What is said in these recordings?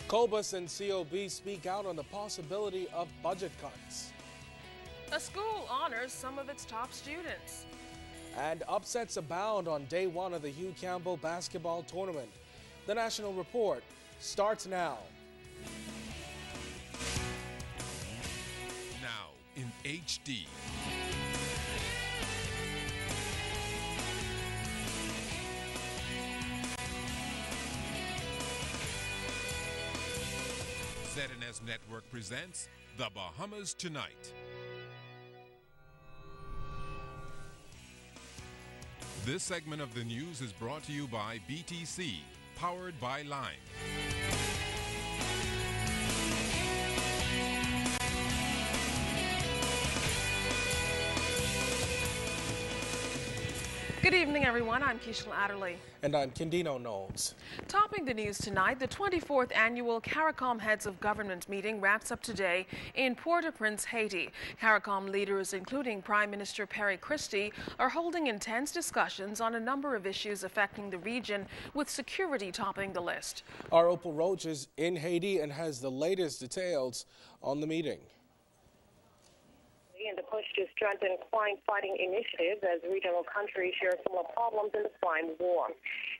Cobus and COB speak out on the possibility of budget cuts. A school honors some of its top students. And upsets abound on day one of the Hugh Campbell basketball tournament. The National Report starts now. Now in HD. ZNS Network presents The Bahamas Tonight. This segment of the news is brought to you by BTC, powered by Lime. Good evening, everyone. I'm Keishla Adderley. And I'm Kendino Knowles. Topping the news tonight, the 24th annual CARICOM Heads of Government meeting wraps up today in Port-au-Prince, Haiti. CARICOM leaders, including Prime Minister Perry Christie, are holding intense discussions on a number of issues affecting the region, with security topping the list. Our Opal Roach is in Haiti and has the latest details on the meeting. And the push to strengthen crime-fighting initiatives as regional countries share similar problems in the crime war.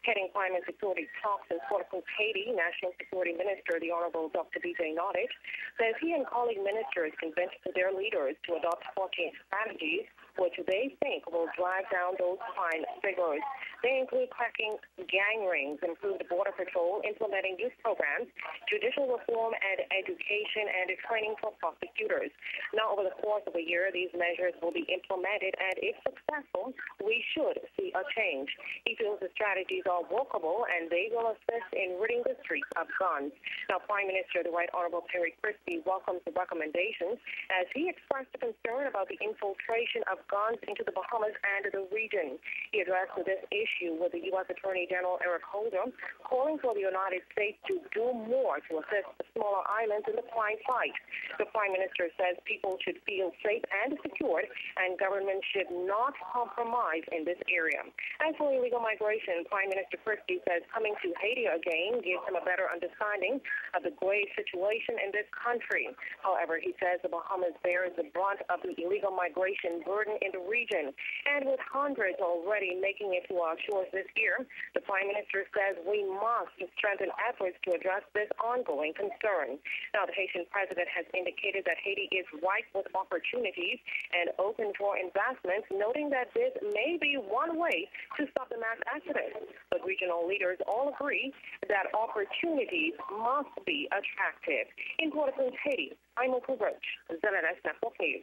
Heading crime and security talks in Port-au-Prince, Haiti, National Security Minister, the Honorable Dr. DJ Notich, says he and colleague ministers convinced their leaders to adopt 14 strategies which they think will drive down those crime figures. They include cracking gang rings, improved border patrol, implementing youth programs, judicial reform and education, and training for prosecutors. Now, over the course of a year, these measures will be implemented, and if successful, we should see a change. He feels the strategies are workable, and they will assist in ridding the streets of guns. Now, Prime Minister, the Right Honorable Perry Christie, welcomes the recommendations as he expressed a concern about the infiltration of guns into the Bahamas and the region. He addressed this issue with the U.S. Attorney General Eric Holder, calling for the United States to do more to assist the smaller islands in the crime fight. The Prime Minister says people should feel safe and secured, and government should not compromise in this area. As for illegal migration, Prime Minister Christie says coming to Haiti again gives him a better understanding of the grave situation in this country. However, he says the Bahamas bears the brunt of the illegal migration burden in the region. And with hundreds already making it to our shores this year, the Prime Minister says we must strengthen efforts to address this ongoing concern. Now, the Haitian president has indicated that Haiti is ripe with opportunities and open for investments, noting that this may be one way to stop the mass exodus. But regional leaders all agree that opportunities must be attractive. In Port-au-Prince, Haiti, I'm Opal Roach, ZNS Network News.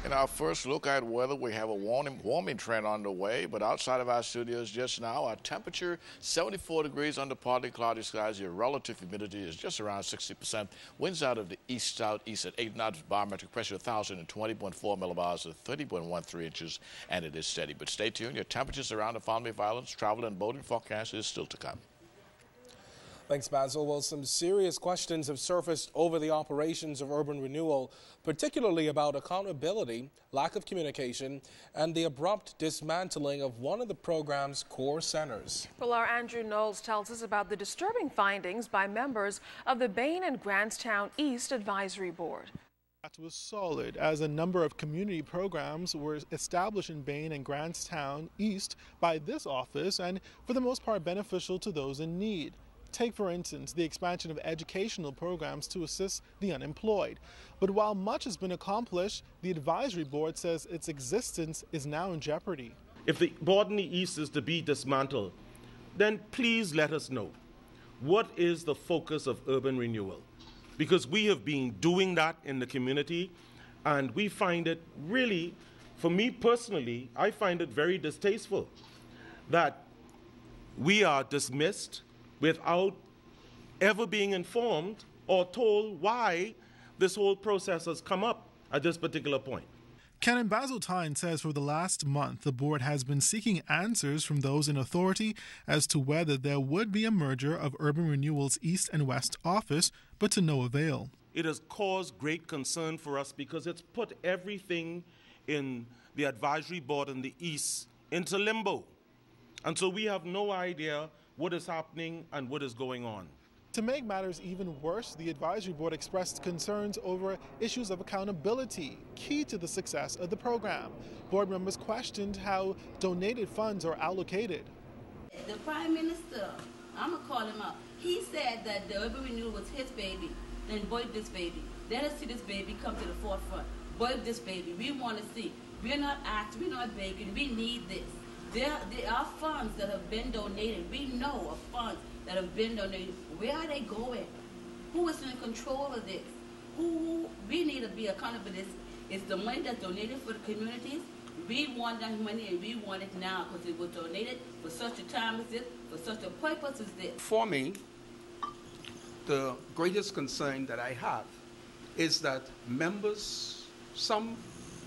In our first look at weather, we have a warming trend underway, but outside of our studios just now, our temperature 74 degrees under partly cloudy skies. Your relative humidity is just around 60%. Winds out of the east-southeast at 8 knots, barometric pressure 1,020.4 millibars to 30.13 inches, and it is steady. But stay tuned. Your temperatures around the Family Violence, travel, and boating forecast is still to come. Thanks, Basil. Well, some serious questions have surfaced over the operations of urban renewal, particularly about accountability, lack of communication, and the abrupt dismantling of one of the program's core centers. Well, our Andrew Knowles tells us about the disturbing findings by members of the Bain and Grantstown East Advisory Board. That was solid, as a number of community programs were established in Bain and Grantstown East by this office, and for the most part beneficial to those in need. Take, for instance, the expansion of educational programs to assist the unemployed. But while much has been accomplished, the advisory board says its existence is now in jeopardy. If the board in the East is to be dismantled, then please let us know. What is the focus of urban renewal? Because we have been doing that in the community, and we find it really, for me personally, I find it very distasteful that we are dismissed without ever being informed or told why this whole process has come up at this particular point. Canon Basiltine says for the last month, the board has been seeking answers from those in authority as to whether there would be a merger of Urban Renewal's East and West office, but to no avail. It has caused great concern for us because it's put everything in the advisory board in the East into limbo. And so we have no idea what is happening and what is going on. To make matters even worse, the advisory board expressed concerns over issues of accountability, key to the success of the program. Board members questioned how donated funds are allocated. The Prime Minister, I'm going to call him out, he said that the urban renewal was his baby. Then boy, this baby. Let us see this baby come to the forefront. Boy, this baby. We want to see. We're not asking, we're not begging. We need this. There are funds that have been donated. We know of funds that have been donated. Where are they going? Who is in control of this? We need to be accountable for this. It's the money that's donated for the communities. We want that money and we want it now because it was donated for such a time as this, for such a purpose as this. For me, the greatest concern that I have is that some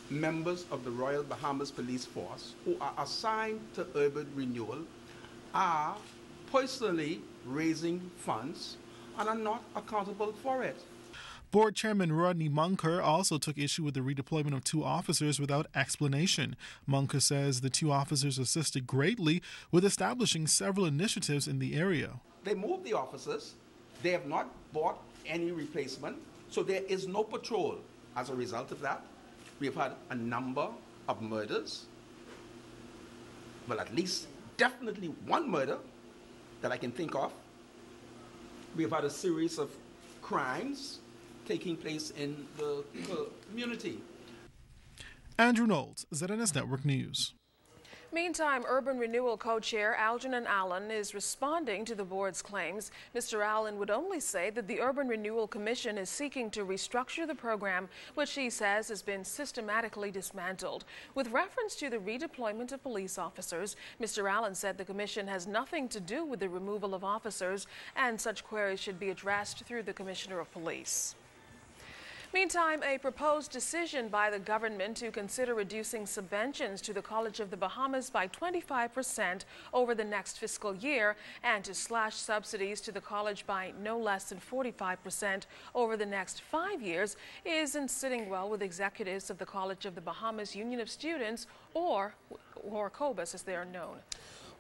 members of the Royal Bahamas Police Force who are assigned to urban renewal are personally raising funds and are not accountable for it. Board Chairman Rodney Munker also took issue with the redeployment of 2 officers without explanation. Munker says the 2 officers assisted greatly with establishing several initiatives in the area. They moved the officers. They have not bought any replacement, so there is no patrol. As a result of that, we have had a number of murders. Well, at least definitely one murder that I can think of. We have had a series of crimes taking place in the community. Andrew Knowles, ZNS Network News. Meantime, Urban Renewal co-chair Algernon Allen is responding to the board's claims. Mr. Allen would only say that the Urban Renewal Commission is seeking to restructure the program, which he says has been systematically dismantled. With reference to the redeployment of police officers, Mr. Allen said the commission has nothing to do with the removal of officers, and such queries should be addressed through the Commissioner of Police. Meantime, a proposed decision by the government to consider reducing subventions to the College of the Bahamas by 25% over the next fiscal year and to slash subsidies to the college by no less than 45% over the next 5 years isn't sitting well with executives of the College of the Bahamas Union of Students, or COBUS as they are known.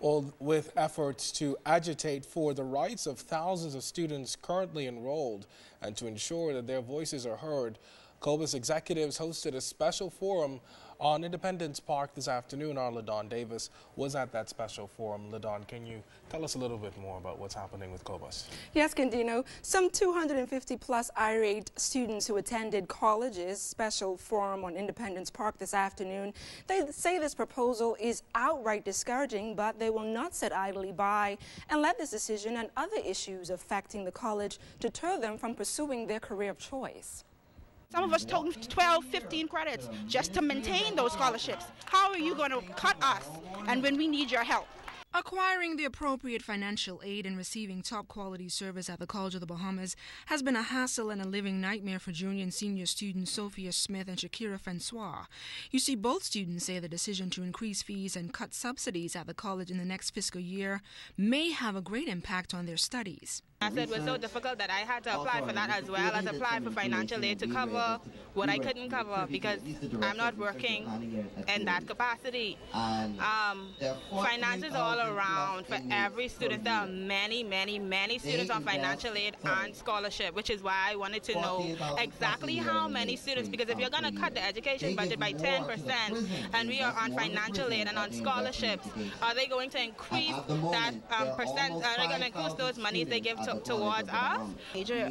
All with efforts to agitate for the rights of thousands of students currently enrolled and to ensure that their voices are heard, COBUS executives hosted a special forum on Independence Park this afternoon. Our LaDon Davis was at that special forum. LaDon, can you tell us a little bit more about what's happening with COBUS? Yes, Candino. Some 250 plus irate students who attended college's special forum on Independence Park this afternoon, they say this proposal is outright discouraging, but they will not sit idly by and let this decision and other issues affecting the college deter them from pursuing their career of choice. Some of us took 12, 15 credits just to maintain those scholarships. How are you going to cut us and when we need your help? Acquiring the appropriate financial aid and receiving top-quality service at the College of the Bahamas has been a hassle and a living nightmare for junior and senior students Sophia Smith and Shakira Francois. You see, both students say the decision to increase fees and cut subsidies at the college in the next fiscal year may have a great impact on their studies. I said it was so difficult that I had to apply for that as well as apply for financial aid to cover what I couldn't cover because I'm not working in that capacity. Finances all around for every student. There are many, many, many students on financial aid and scholarship, which is why I wanted to know exactly how many students, because if you're going to cut the education budget by 10% and we are on financial aid and on scholarships, are they going to increase that percent? Are they going to increase those monies they give towards us? Major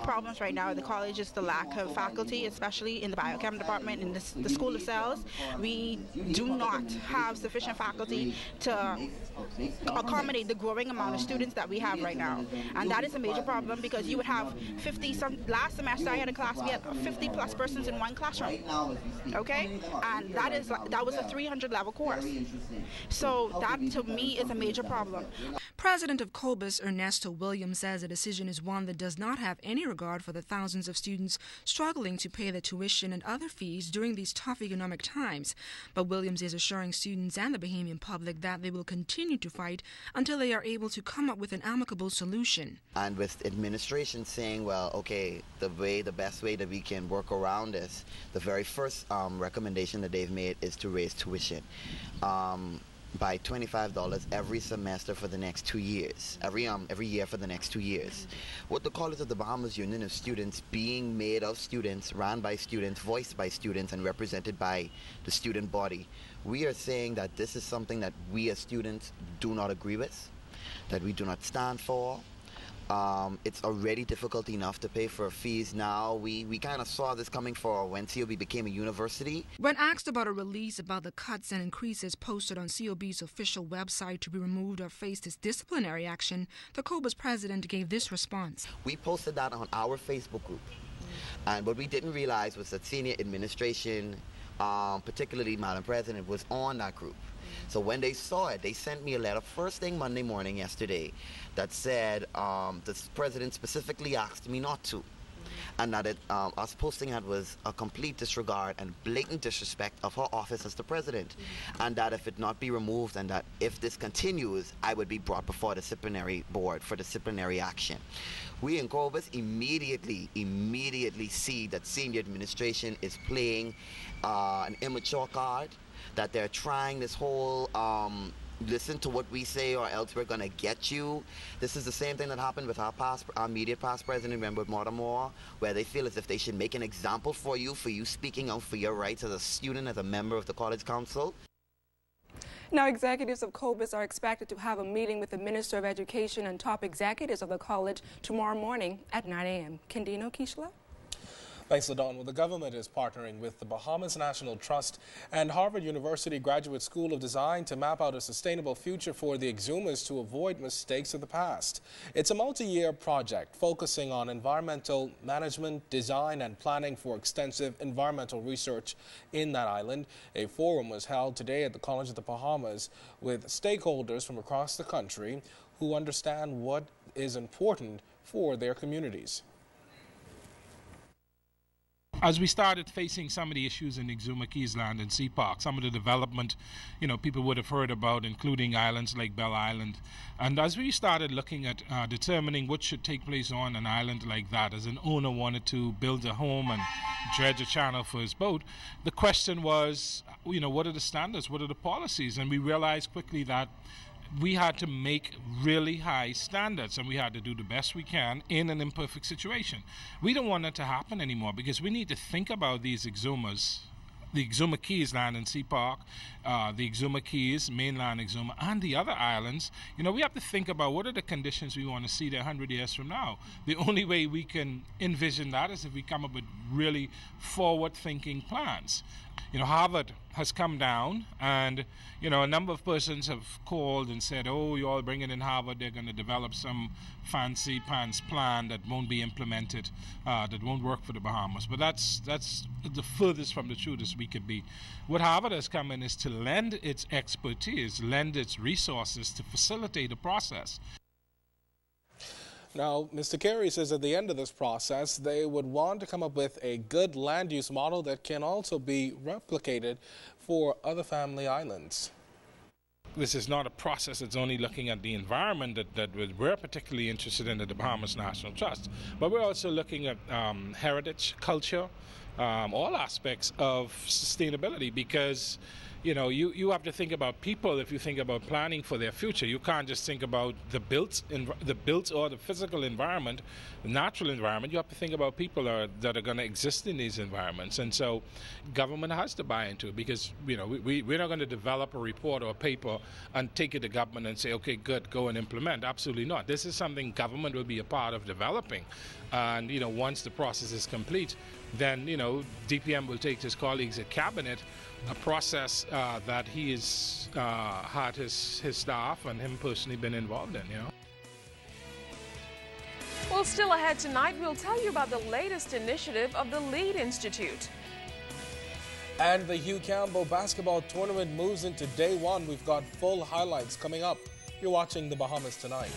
problems right now at the college is the lack of faculty, especially in the biochem department, in the School of Cells. We do not have sufficient faculty to accommodate the growing amount of students that we have right now. And that is a major problem because you would have 50, last semester I had a class, we had 50 plus persons in one classroom. Okay? And that was a 300 level course. So that to me is a major problem. President of COBUS, Ernesto Williams, says the decision is one that does not have any regard for the thousands of students struggling to pay their tuition and other fees during these tough economic times. But Williams is assuring students and the Bahamian public that they will continue to fight until they are able to come up with an amicable solution. And with administration saying, well, okay, the best way that we can work around this, the very first recommendation that they've made is to raise tuition by $25 every semester for the next 2 years, every year for the next 2 years. What the College of the Bahamas Union of Students, being made of students, ran by students, voiced by students, and represented by the student body, we are saying that this is something that we as students do not agree with, that we do not stand for. It's already difficult enough to pay for fees now. We kind of saw this coming for when COB became a university. When asked about a release about the cuts and increases posted on COB's official website to be removed or face this disciplinary action, the COBUS president gave this response. We posted that on our Facebook group. And what we didn't realize was that senior administration, particularly Madam President, was on that group. So when they saw it, they sent me a letter first thing Monday morning yesterday that said the president specifically asked me not to, and that us posting that was a complete disregard and blatant disrespect of her office as the president, and that if it not be removed, and that if this continues, I would be brought before the disciplinary board for disciplinary action. We in COBUS immediately see that senior administration is playing an immature card, that they're trying this whole listen to what we say or else we're going to get you. This is the same thing that happened with our immediate past president, remember, Mortimer, where they feel as if they should make an example for you speaking out for your rights as a student, as a member of the College Council. Now, executives of COBUS are expected to have a meeting with the Minister of Education and top executives of the college tomorrow morning at 9 a.m. Kendino, Kishla? Thanks, LaDawn. Well, the government is partnering with the Bahamas National Trust and Harvard University Graduate School of Design to map out a sustainable future for the Exumas to avoid mistakes of the past. It's a multi-year project focusing on environmental management, design, and planning for extensive environmental research in that island. A forum was held today at the College of the Bahamas with stakeholders from across the country who understand what is important for their communities. As we started facing some of the issues in Exuma Keys Land and Sea Park, some of the development, people would have heard about, including islands like Bell Island. And as we started looking at determining what should take place on an island like that, as an owner wanted to build a home and dredge a channel for his boat, the question was, what are the standards, what are the policies? And we realized quickly that we had to make really high standards, and we had to do the best we can in an imperfect situation. We don't want that to happen anymore, because we need to think about these Exumas, the Exuma Keys Land and Sea Park, the Exuma Keys, mainland Exuma, and the other islands. We have to think about what are the conditions we want to see there 100 years from now. The only way we can envision that is if we come up with really forward-thinking plans. Harvard has come down, and a number of persons have called and said, oh, you all bring it in Harvard, they're going to develop some fancy pants plan that won't be implemented, that won't work for the Bahamas. But that's the furthest from the truth as we could be. What Harvard has come in is to lend its expertise, lend its resources to facilitate the process. Now, Mr. Carey says at the end of this process, they would want to come up with a good land use model that can also be replicated for other family islands. This is not a process that's only looking at the environment that we're particularly interested in at the Bahamas National Trust, but we're also looking at heritage, culture, all aspects of sustainability, because you have to think about people if you think about planning for their future. You can't just think about the built or the physical environment, the natural environment. You have to think about people that are going to exist in these environments. And so government has to buy into it, because we're not going to develop a report or a paper and take it to government and say, okay, good, go and implement. Absolutely not. This is something government will be a part of developing. And once the process is complete, then DPM will take to his colleagues at cabinet a process that he has had his staff and him personally been involved in. Well, still ahead tonight, we'll tell you about the latest initiative of the Lead Institute. And the Hugh Campbell basketball tournament moves into day one. We've got full highlights coming up You're watching The Bahamas Tonight.